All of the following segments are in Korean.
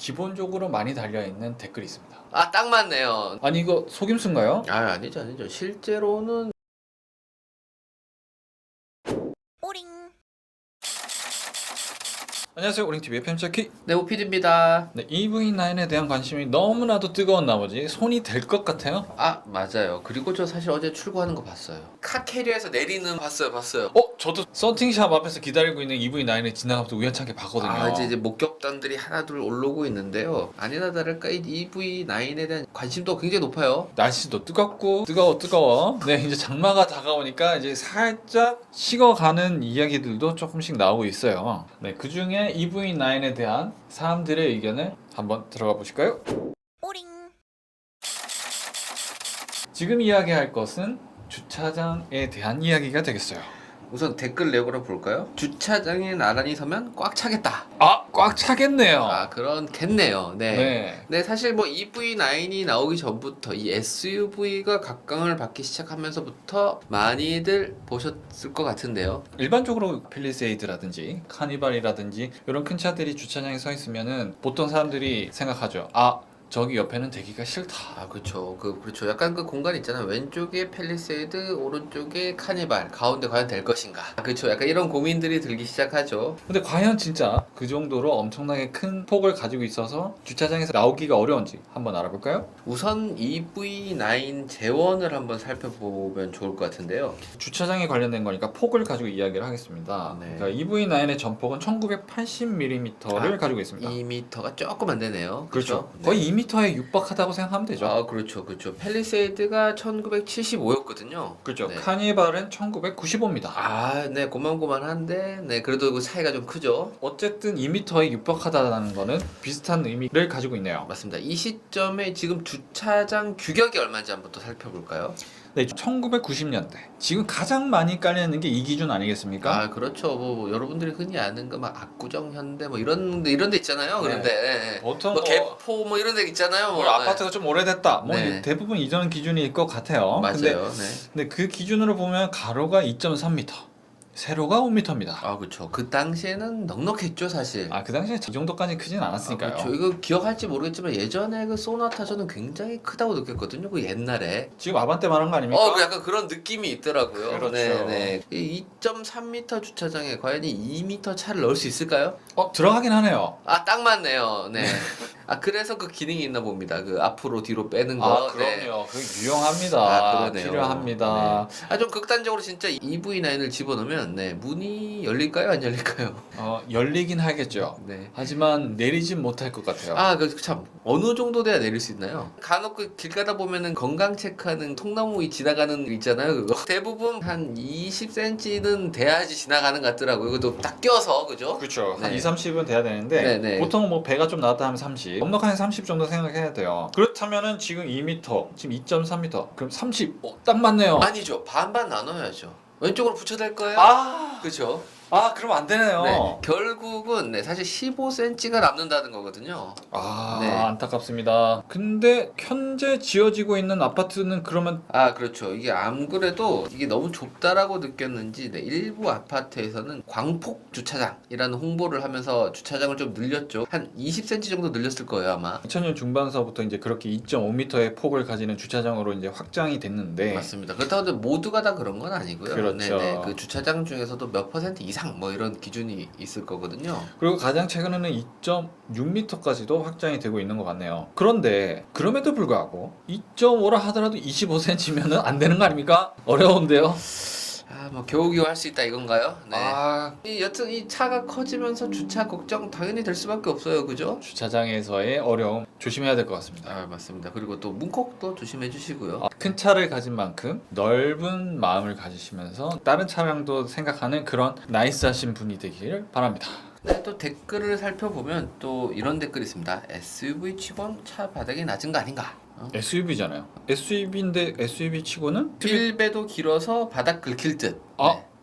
기본적으로 많이 달려있는 댓글이 있습니다. 아, 딱 맞네요. 아니 이거 속임수인가요? 아, 아니죠, 아니죠. 실제로는 안녕하세요, 오링TV의 펜차키. 네, 오피디입니다. 네, EV9에 대한 관심이 너무나도 뜨거운 나머지 손이 될 것 같아요. 아, 맞아요. 그리고 저 사실 어제 출고하는 거 봤어요. 카캐리어에서 내리는 봤어요. 저도 썬팅샵 앞에서 기다리고 있는 EV9을 지나가면서 우연찮게 봤거든요. 아, 이제 목격담들이 하나둘 올라오고 있는데요. 아니나 다를까 이 EV9에 대한 관심도 굉장히 높아요. 날씨도 뜨거워. 네, 이제 장마가 다가오니까 이제 살짝 식어가는 이야기들도 조금씩 나오고 있어요. 네, 그 중에 EV9에 대한 사람들의 의견을 한번 들어가 보실까요? 지금 이야기할 것은 주차장에 대한 이야기가 되겠어요. 우선 댓글 내용을 볼까요? 주차장에 나란히 서면 꽉 차겠다. 꽉 차겠네요. 아, 그렇겠네요. 네. 네. 네, 사실 뭐 EV9이 나오기 전부터 이 SUV가 각광을 받기 시작하면서부터 많이들 보셨을 것 같은데요. 일반적으로 팰리세이드라든지 카니발이라든지 이런 큰 차들이 주차장에 서 있으면은 보통 사람들이 생각하죠. 저기 옆에는 대기가 싫다. 아, 그렇죠. 그렇죠. 약간 그 공간 있잖아요. 왼쪽에 팰리세이드, 오른쪽에 카니발, 가운데 과연 될 것인가. 그렇죠. 약간 이런 고민들이 들기 시작하죠. 근데 과연 진짜 그 정도로 엄청나게 큰 폭을 가지고 있어서 주차장에서 나오기가 어려운지 한번 알아볼까요? 우선 EV9 재원을 한번 살펴보면 좋을 것 같은데요. 주차장에 관련된 거니까 폭을 가지고 이야기를 하겠습니다. 네. 그러니까 EV9의 전폭은 1980mm를 가지고 있습니다. 2m가 조금 안 되네요. 그렇죠. 네. 거의 2m에 육박하다고 생각하면 되죠. 아, 그렇죠. 팰리세이드가 1975였거든요. 그렇죠. 네. 카니발은 1995입니다. 아, 네, 고만고만한데, 네, 그래도 그 차이가 좀 크죠. 어쨌든 2m에 육박하다는 거는 비슷한 의미를 가지고 있네요. 맞습니다. 이 시점에 지금 주차장 규격이 얼마인지 한번 또 살펴볼까요? 네, 1990년대. 지금 가장 많이 깔려있는 게 이 기준 아니겠습니까? 아, 그렇죠. 뭐 여러분들이 흔히 아는 거 막 압구정 현대 뭐 이런 데 있잖아요. 그런데 네. 보통 뭐 개포 뭐 이런 데 있잖아요. 뭐 아파트가 좀 오래됐다. 뭐 네. 대부분 이전 기준일 것 같아요. 맞아요. 근데, 네. 근데 그 기준으로 보면 가로가 2.3m, 세로가 5m입니다. 아, 그렇죠. 그 당시에는 넉넉했죠, 사실. 그 당시에 이 정도까지 크진 않았으니까요. 그렇죠. 이거 기억할지 모르겠지만 예전에 그 소나타 저는 굉장히 크다고 느꼈거든요. 그 옛날에. 지금 아반떼 말한 거 아닙니까? 그 약간 그런 느낌이 있더라고요. 그렇죠. 네. 이 2.3m 주차장에 과연 이 2m 차를 넣을 수 있을까요? 들어가긴 하네요. 아, 딱 맞네요. 네. 그래서 그 기능이 있나 봅니다. 그 앞으로 뒤로 빼는 거. 네. 그럼요. 그게 유용합니다. 그러네요. 필요합니다. 네. 좀 극단적으로 진짜 EV9을 집어넣으면 네, 문이 열릴까요? 안 열릴까요? 열리긴 하겠죠. 네. 하지만 내리진 못할 것 같아요. 참 어느 정도 돼야 내릴 수 있나요? 간혹 길 가다 보면은 건강 체크하는 통나무 위 지나가는 거 있잖아요. 그거 대부분 한 20cm는 돼야지 지나가는 것 같더라고요. 이것도 딱 껴서 그죠? 그렇죠. 한 네. 2, 30은 돼야 되는데 네. 보통 뭐 배가 좀 나왔다 하면 30, 넉넉한 30 정도 생각해야 돼요. 그렇다면은 지금 2m, 지금 2.3m, 그럼 30, 딱 맞네요. 아니죠. 반반 나눠야죠. 왼쪽으로 붙여댈 거예요? 그렇죠. 그럼 안 되네요. 네. 결국은 사실 15cm가 남는다는 거거든요. 네. 안타깝습니다. 근데 현재 지어지고 있는 아파트는 그러면 그렇죠. 이게 안 그래도 이게 너무 좁다라고 느꼈는지 일부 아파트에서는 광폭 주차장이라는 홍보를 하면서 주차장을 좀 늘렸죠. 한 20cm 정도 늘렸을 거예요, 아마. 2000년 중반서부터 이제 그렇게 2.5m의 폭을 가지는 주차장으로 이제 확장이 됐는데 맞습니다. 그렇다고 해도 모두가 다 그런 건 아니고요. 그렇죠. 그 주차장 중에서도 몇 퍼센트 이상 뭐 이런 기준이 있을 거거든요. 그리고 가장 최근에는 2.6m까지도 확장이 되고 있는 것 같네요. 그런데 그럼에도 불구하고 2.5라 하더라도 25cm면은 안 되는 거 아닙니까? 어려운데요. 뭐 겨우겨우 할 수 있다 이건가요? 네. 여튼 이 차가 커지면서 주차 걱정 당연히 될 수밖에 없어요, 그죠? 주차장에서의 어려움 조심해야 될 것 같습니다. 맞습니다. 그리고 또 문콕도 조심해 주시고요. 큰 차를 가진 만큼 넓은 마음을 가지시면서 다른 차량도 생각하는 그런 나이스하신 분이 되길 바랍니다. 네, 또 댓글을 살펴보면 또 이런 댓글이 있습니다. SUV 치곤 차 바닥이 낮은 거 아닌가? SUV잖아요. SUV인데 SUV 치고는 빌배도 길어서 바닥 긁힐 듯.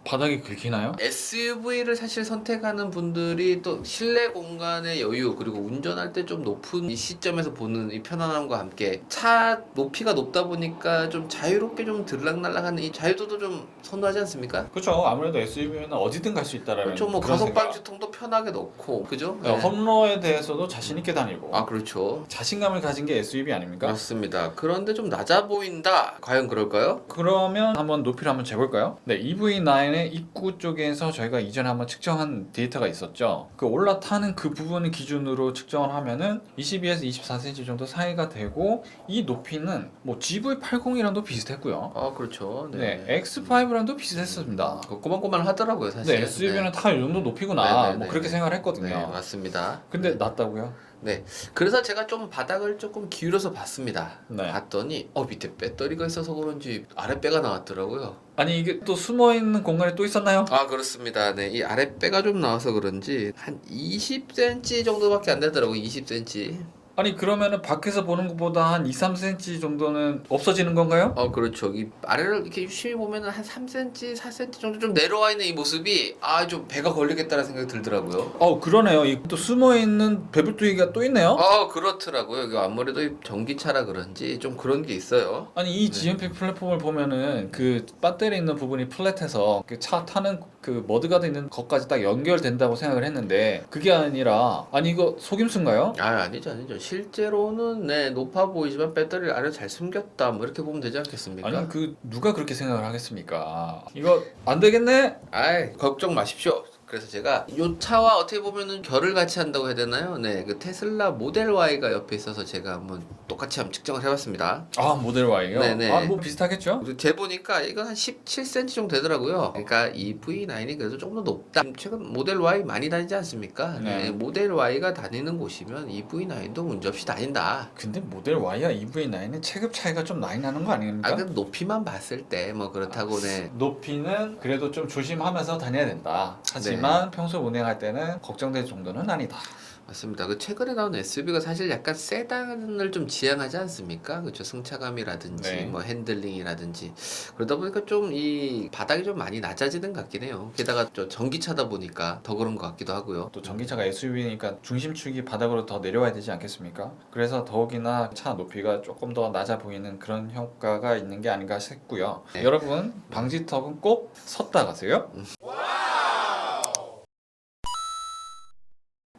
바닥이 긁히나요? SUV를 사실 선택하는 분들이 또 실내 공간의 여유 그리고 운전할 때 좀 높은 이 시점에서 보는 이 편안함과 함께 차 높이가 높다 보니까 좀 자유롭게 좀 들락날락하는 이 자유도도 좀 선호하지 않습니까? 그렇죠. 아무래도 SUV는 어디든 갈 수 있다라는 그렇죠. 뭐 그런 가속 생각. 방지통도 편하게 넣고 그죠? 네, 험로에 대해서도 자신 있게 다니고 아 그렇죠. 자신감을 가진 게 SUV 아닙니까? 맞습니다. 그런데 좀 낮아 보인다. 과연 그럴까요? 그러면 한번 높이를 한번 재볼까요? 네, EV9의 입구 쪽에서 저희가 이전에 한번 측정한 데이터가 있었죠. 그 올라타는 그 부분을 기준으로 측정을 하면은 22에서 24cm 정도 사이가 되고 이 높이는 뭐 GV80이랑도 비슷했고요. 아 그렇죠. 네, X5랑도 비슷했습니다. 꼬만꼬만 하더라고요 사실. 네, SUV는 다 이 정도 높이구나. 네, 네, 뭐 네, 그렇게 네. 생각을 했거든요. 네 맞습니다. 근데 낮다고요? 네. 그래서 제가 좀 바닥을 조금 기울여서 봤습니다. 네. 봤더니 밑에 배터리가 있어서 그런지 아랫배가 나왔더라고요. 아니 이게 또 숨어 있는 공간이 또 있었나요? 아 그렇습니다. 네. 이 아랫배가 좀 나와서 그런지 한 20cm 정도밖에 안 되더라고요. 20cm. 아니 그러면은 밖에서 보는 것보다 한 2, 3cm 정도는 없어지는 건가요? 그렇죠. 이 아래를 이렇게 유심히 보면은 한 3cm, 4cm 정도 좀 내려와 있는 이 모습이 좀 배가 걸리겠다는 생각이 들더라고요. 그러네요. 이 또 숨어 있는 배불뚝이가 또 있네요. 그렇더라고요. 이거 아무래도 이 전기차라 그런지 좀 그런 게 있어요. 아니 이 GMP 플랫폼을 보면은 그 배터리 있는 부분이 플랫해서 그 차 타는 그 머드가드 있는 것까지 딱 연결된다고 생각을 했는데 그게 아니라 아니 이거 속임수인가요? 아니죠. 실제로는 네 높아 보이지만 배터리를 아래 잘 숨겼다 뭐 이렇게 보면 되지 않겠습니까? 아니 그 누가 그렇게 생각을 하겠습니까? 이거 안 되겠네. 걱정 마십시오. 그래서 제가 이 차와 어떻게 보면은 결을 같이 한다고 해야 되나요? 네, 그 테슬라 모델 Y가 옆에 있어서 제가 한번 똑같이 한번 측정을 해봤습니다. 모델 Y요? 네네. 뭐 비슷하겠죠? 재보니까 이건 한 17cm 정도 되더라고요. 그러니까 이 V9이 그래도 조금 더 높다. 최근 모델 Y 많이 다니지 않습니까? 네. 네, 모델 Y가 다니는 곳이면 이 V9도 문제없이 다닌다. 근데 모델 Y와 EV9은 체급 차이가 좀 많이 나는 거 아닙니까? 그 높이만 봤을 때 뭐 그렇다고 네. 높이는 그래도 좀 조심하면서 다녀야 된다. 하지만 평소 운행할 때는 걱정될 정도는 아니다. 맞습니다. 그 최근에 나온 SUV가 사실 약간 세단을 좀 지향하지 않습니까? 그렇죠. 승차감이라든지 네. 뭐 핸들링이라든지 그러다 보니까 좀 이 바닥이 좀 많이 낮아지는 것 같긴 해요. 게다가 또 전기차다 보니까 더 그런 것 같기도 하고요. 또 전기차가 SUV니까 중심축이 바닥으로 더 내려와야 되지 않겠습니까? 그래서 더욱이나 차 높이가 조금 더 낮아 보이는 그런 효과가 있는 게 아닌가 싶고요. 네. 여러분 방지턱은 꼭 섰다 가세요.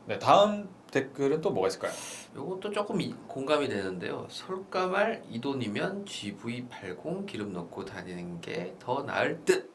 네, 다음 댓글은 또 뭐가 있을까요? 이것도 조금 공감이 되는데요. 솔까말 이 돈이면 GV80 기름 넣고 다니는 게 더 나을 듯.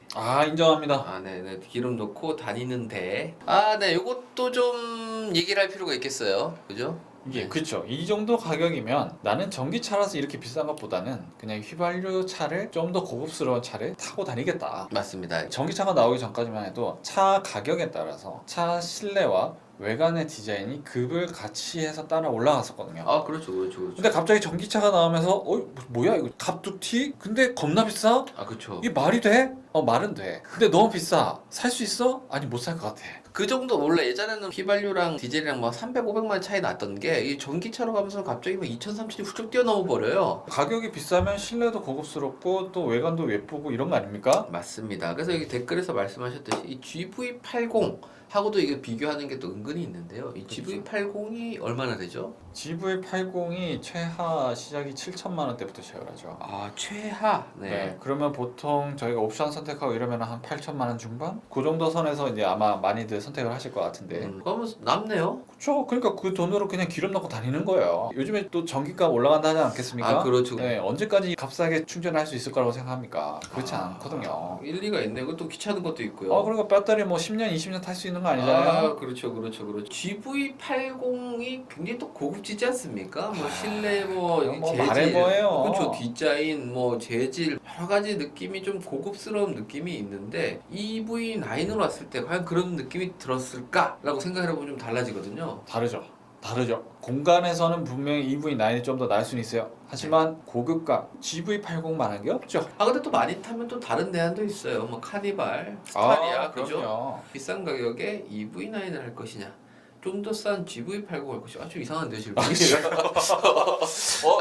인정합니다. 네네. 기름 넣고 다니는데. 네. 이것도 좀 얘기를 할 필요가 있겠어요. 그죠? 이게 그쵸. 이 정도 가격이면 나는 전기차라서 이렇게 비싼 것보다는 그냥 휘발유 차를 좀 더 고급스러운 차를 타고 다니겠다. 맞습니다. 전기차가 나오기 전까지만 해도 차 가격에 따라서 차 실내와 외관의 디자인이 급을 같이 해서 따라 올라갔었거든요. 그렇죠. 근데 갑자기 전기차가 나오면서 뭐야 이거 갑툭튀? 근데 겁나 비싸? 그렇죠. 이게 말이 돼? 말은 돼. 근데 너무 비싸. 살 수 있어? 아니 못 살 것 같아. 그 정도 원래 예전에는 휘발유랑 디젤이랑 뭐 300, 500만 차이 났던 게 이 전기차로 가면서 갑자기 막 2,000, 3,000이 훌쩍 뛰어넘어 버려요. 가격이 비싸면 실내도 고급스럽고 또 외관도 예쁘고 이런 거 아닙니까? 맞습니다. 그래서 여기 댓글에서 말씀하셨듯이 이 GV80 하고도 이게 비교하는 게 또 은근히 있는데요. 이 GV80이 얼마나 되죠? GV80이 최하 시작이 7천만 원대부터 시작을 하죠. 최하. 네. 그러면 보통 저희가 옵션 선택하고 이러면 한 8천만 원 중반? 그 정도 선에서 이제 아마 많이들 선택을 하실 것 같은데. 그러면 남네요. 그렇죠. 그러니까 그 돈으로 그냥 기름 넣고 다니는 거예요. 요즘에 또 전기값 올라간다 하지 않겠습니까? 그렇죠. 네. 언제까지 값싸게 충전할 수 있을 거라고 생각합니까? 그렇지 않거든요. 일리가 있네. 그것도 귀찮은 것도 있고요. 그리고 배터리 뭐 10년, 20년 탈 수 있는 거 아니잖아요. 그렇죠. GV80이 굉장히 또 고급지지 않습니까? 뭐 실내 뭐 재질, 말해 뭐예요. 그렇죠. 디자인, 뭐 재질 여러 가지 느낌이 좀 고급스러운 느낌이 있는데 EV9으로 왔을 때 과연 그런 느낌이 들었을까라고 생각을 해보면 좀 달라지거든요. 다르죠. 공간에서는 분명히 EV9이 좀 더 나을 수는 있어요. 하지만 고급감 GV80만한 게 없죠. 근데 또 많이 타면 또 다른 대안도 있어요. 뭐 카니발, 스타리아, 그죠? 그럼요. 비싼 가격에 EV9을 할 것이냐. 좀 더 싼 GV80 할 것이 아주 이상한데요, 질문이.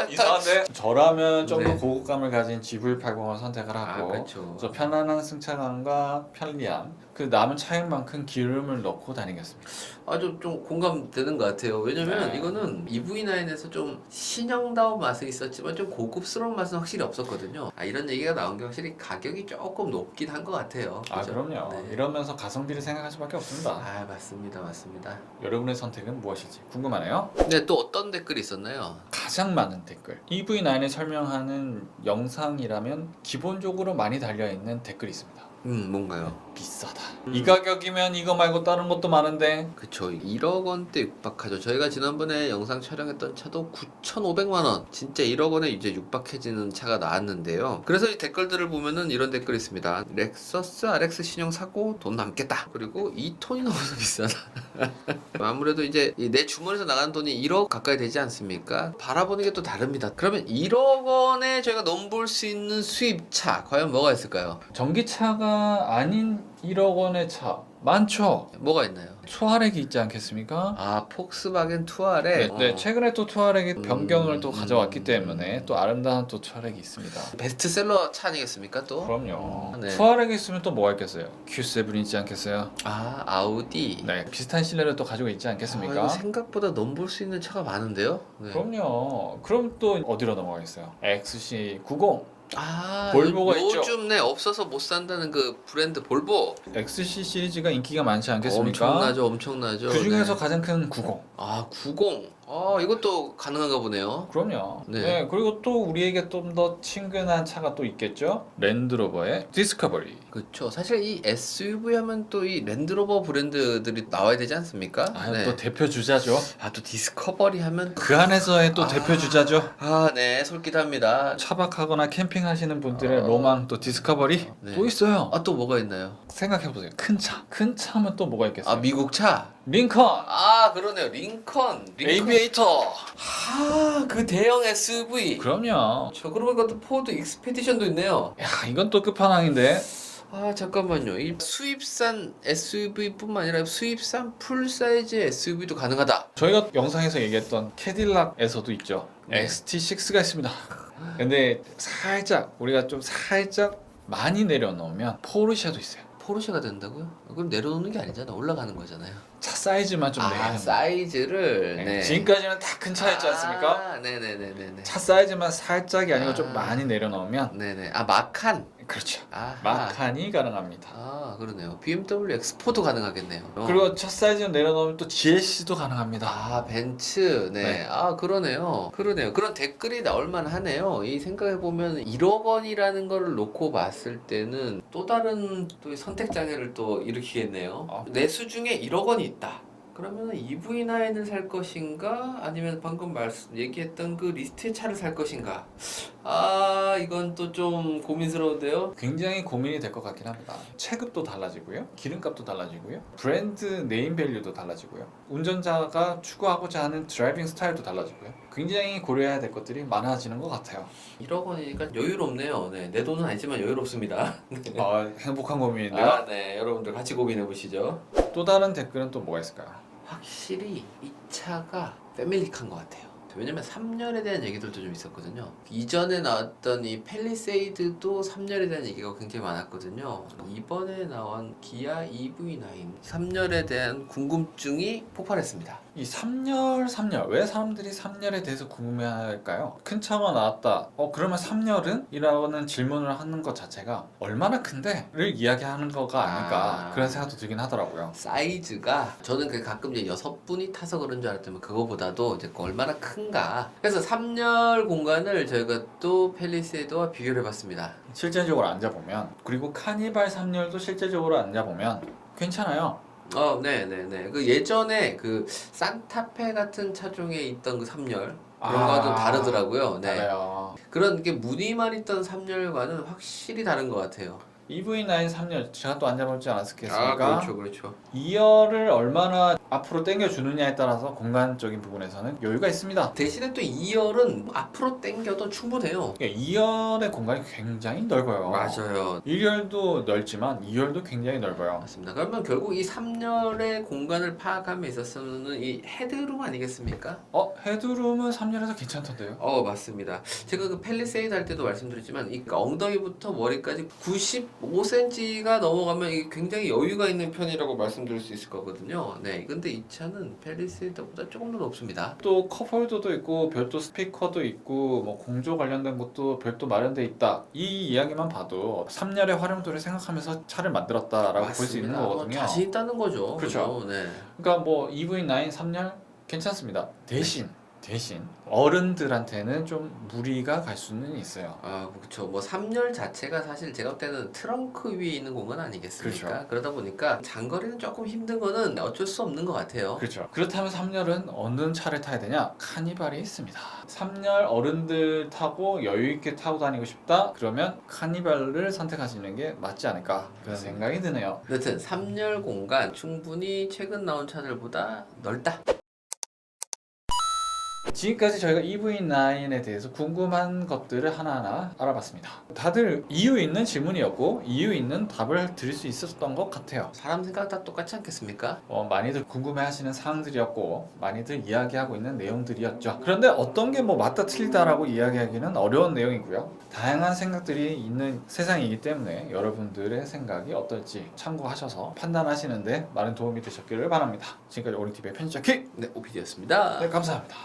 이상한데? 저라면 좀 더 네. 고급감을 가진 GV80을 선택을 하고 그렇죠. 그래서 편안한 승차감과 편리함 그 남은 차액만큼 기름을 넣고 다니겠습니다. 아주 좀 공감되는 것 같아요. 왜냐면 네. 이거는 EV9에서 좀 신형다운 맛은 있었지만 좀 고급스러운 맛은 확실히 없었거든요. 이런 얘기가 나온 게 확실히 가격이 조금 높긴 한 것 같아요. 그죠? 그럼요. 네. 이러면서 가성비를 생각할 수밖에 없습니다. 맞습니다. 여러분의 선택은 무엇일지 궁금하네요. 네, 또 어떤 댓글이 있었나요? 가장 많은 댓글 EV9을 설명하는 영상이라면 기본적으로 많이 달려있는 댓글이 있습니다. 뭔가요? 비싸다. 이 가격이면 이거 말고 다른 것도 많은데. 그쵸. 1억 원대 육박하죠. 저희가 지난번에 영상 촬영했던 차도 9,500만 원. 진짜 1억 원에 이제 육박해지는 차가 나왔는데요. 그래서 이 댓글들을 보면은 이런 댓글이 있습니다. 렉서스 RX 신형 사고 돈 남겠다. 그리고 2톤이 넘어서 비싸다. 아무래도 이제 내 주머니에서 나가는 돈이 1억 가까이 되지 않습니까? 바라보는 게 또 다릅니다. 그러면 1억 원에 저희가 넘볼 수 있는 수입차 과연 뭐가 있을까요? 전기차가 아닌 1억 원의 차 많죠. 뭐가 있나요? 투아렉이 있지 않겠습니까? 폭스바겐 투아렉. 네, 최근에 또 투아렉이 변경을 또 가져왔기 음. 때문에 또 아름다운 또 투아렉이 있습니다. 베스트셀러 차 아니겠습니까 또? 그럼요. 네. 투아렉이 있으면 또 뭐가 있겠어요? Q7 있지 않겠어요? 아우디. 네, 비슷한 실내를 또 가지고 있지 않겠습니까? 이거 생각보다 넘볼 수 있는 차가 많은데요? 네. 그럼요. 그럼 또 어디로 넘어가겠어요? XC90. 아, 볼보가 있죠? 요즘 네 없어서 못 산다는 그 브랜드 볼보. XC 시리즈가 인기가 많지 않겠습니까? 엄청나죠. 그 중에서 네. 가장 큰 90. 90. 이것도 가능한가 보네요. 그럼요. 네. 네. 그리고 또 우리에게 좀 더 친근한 차가 또 있겠죠? 랜드로버의 디스커버리. 그렇죠. 사실 이 SUV 하면 또 이 랜드로버 브랜드들이 나와야 되지 않습니까? 네. 또 대표 주자죠. 또 디스커버리 하면 그 안에서의 또 대표 주자죠. 네, 솔깃합니다. 차박하거나 캠핑하시는 분들의 어. 로망 또 디스커버리 네. 또 있어요. 또 뭐가 있나요? 생각해보세요. 큰 차. 큰 차면 또 뭐가 있겠어요? 미국 차. 링컨. 그러네요. 링컨. 에이비에이터. 그 대형 SUV. 그럼요. 그러고 보니까 또 포드 익스페디션도 있네요. 야, 이건 또 끝판왕인데. 잠깐만요. 이 수입산 SUV뿐만 아니라 수입산 풀사이즈 SUV도 가능하다. 저희가 영상에서 얘기했던 캐딜락에서도 있죠. 네. XT6가 있습니다. 근데 우리가 좀 살짝 많이 내려놓으면 포르쉐도 있어요. 포르쉐가 된다고요? 그럼 내려놓는 게 아니잖아. 올라가는 거잖아요. 차 사이즈만 좀 내려놓으면. 사이즈를. 네. 네. 지금까지는 다 큰 차였지 않습니까? 네네네네네. 차 사이즈만 살짝이 아니고 좀 많이 내려놓으면. 네네. 마칸. 그렇죠. 아하. 마칸이 가능합니다. 그러네요. BMW X4도 가능하겠네요. 그리고 차 사이즈 내려놓으면 또 GLC도 가능합니다. 벤츠. 네. 네. 그러네요. 그런 댓글이 나올 만하네요. 이 생각해보면 1억 원이라는 거를 놓고 봤을 때는 또 다른 또 선택 장애를 또 일으키겠네요. 내 수중에 1억 원이 있다. 그러면 EV9을 살 것인가? 아니면 방금 얘기했던 그 리스트의 차를 살 것인가? 이건 또 좀 고민스러운데요? 굉장히 고민이 될 것 같긴 합니다. 체급도 달라지고요. 기름값도 달라지고요. 브랜드 네임 밸류도 달라지고요. 운전자가 추구하고자 하는 드라이빙 스타일도 달라지고요. 굉장히 고려해야 될 것들이 많아지는 것 같아요. 1억 원이니까 여유롭네요. 네, 내 돈은 아니지만 여유롭습니다. 행복한 고민인데요. 네, 여러분들 같이 고민해 보시죠. 또 다른 댓글은 또 뭐가 있을까요? 확실히 이 차가 패밀리카인 것 같아요. 왜냐면 3열에 대한 얘기들도 좀 있었거든요. 이전에 나왔던 이 팰리세이드도 3열에 대한 얘기가 굉장히 많았거든요. 이번에 나온 기아 EV9 3열에 대한 궁금증이 폭발했습니다. 이 3열 왜 사람들이 3열에 대해서 궁금해할까요? 큰 차가 나왔다. 그러면 3열은? 이라는 질문을 하는 것 자체가 얼마나 큰데?를 이야기하는 거가 아닐까 그런 생각도 들긴 하더라고요. 사이즈가 저는 가끔 이제 6분이 타서 그런 줄 알았더니 그거보다도 이제 얼마나 큰가. 그래서 3열 공간을 저희가 또 팰리세이드와 비교를 해봤습니다. 실제적으로 앉아보면 그리고 카니발 3열도 실제적으로 앉아보면 괜찮아요. 네네네. 그 예전에 그 산타페 같은 차종에 있던 그 3열 그런 거와 좀 다르더라고요. 네. 달라요. 그런 게 무늬만 있던 3열과는 확실히 다른 것 같아요. EV9 3열 제가 또 앉아보지 않았겠습니까? 그렇죠, 그렇죠. 2열을 얼마나 앞으로 당겨주느냐에 따라서 공간적인 부분에서는 여유가 있습니다. 대신에 또 2열은 앞으로 당겨도 충분해요. 2열의 공간이 굉장히 넓어요. 맞아요. 1열도 넓지만 2열도 굉장히 넓어요. 맞습니다. 그러면 결국 이 3열의 공간을 파악함에 있어서는 이 헤드룸 아니겠습니까? 헤드룸은 3열에서 괜찮던데요? 맞습니다. 제가 그 팰리세이드 할 때도 말씀드렸지만 이 엉덩이부터 머리까지 95cm가 넘어가면 이게 굉장히 여유가 있는 편이라고 말씀드릴 수 있을 거거든요. 네, 근데 이 차는 팰리세이드보다 조금 더 높습니다. 또 컵홀더도 있고 별도 스피커도 있고 뭐 공조 관련된 것도 별도 마련돼 있다. 이 이야기만 봐도 3열의 활용도를 생각하면서 차를 만들었다라고 볼 수 있는 맞습니다. 거거든요. 자신 있다는 거죠. 그렇죠. 그죠? 네. 그러니까 뭐 EV9 3열 괜찮습니다. 대신 어른들한테는 좀 무리가 갈 수는 있어요. 그렇죠. 뭐 3열 자체가 사실 제가 볼 때는 트렁크 위에 있는 공간 아니겠습니까? 그렇죠. 그러다 보니까 장거리는 조금 힘든 거는 어쩔 수 없는 것 같아요. 그렇죠. 그렇다면 3열은 어느 차를 타야 되냐? 카니발이 있습니다. 3열 어른들 타고 여유 있게 타고 다니고 싶다? 그러면 카니발을 선택하시는 게 맞지 않을까? 그런 생각이 드네요. 여튼 3열 공간 충분히 최근 나온 차들보다 넓다. 지금까지 저희가 EV9에 대해서 궁금한 것들을 하나하나 알아봤습니다. 다들 이유 있는 질문이었고 이유 있는 답을 드릴 수 있었던 것 같아요. 사람 생각 다 똑같지 않겠습니까? 많이들 궁금해하시는 사항들이었고 많이들 이야기하고 있는 내용들이었죠. 그런데 어떤 게 뭐 맞다 틀리다라고 이야기하기는 어려운 내용이고요. 다양한 생각들이 있는 세상이기 때문에 여러분들의 생각이 어떨지 참고하셔서 판단하시는데 많은 도움이 되셨기를 바랍니다. 지금까지 오링TV의 편집자 키! 네, OPD였습니다. 네, 감사합니다.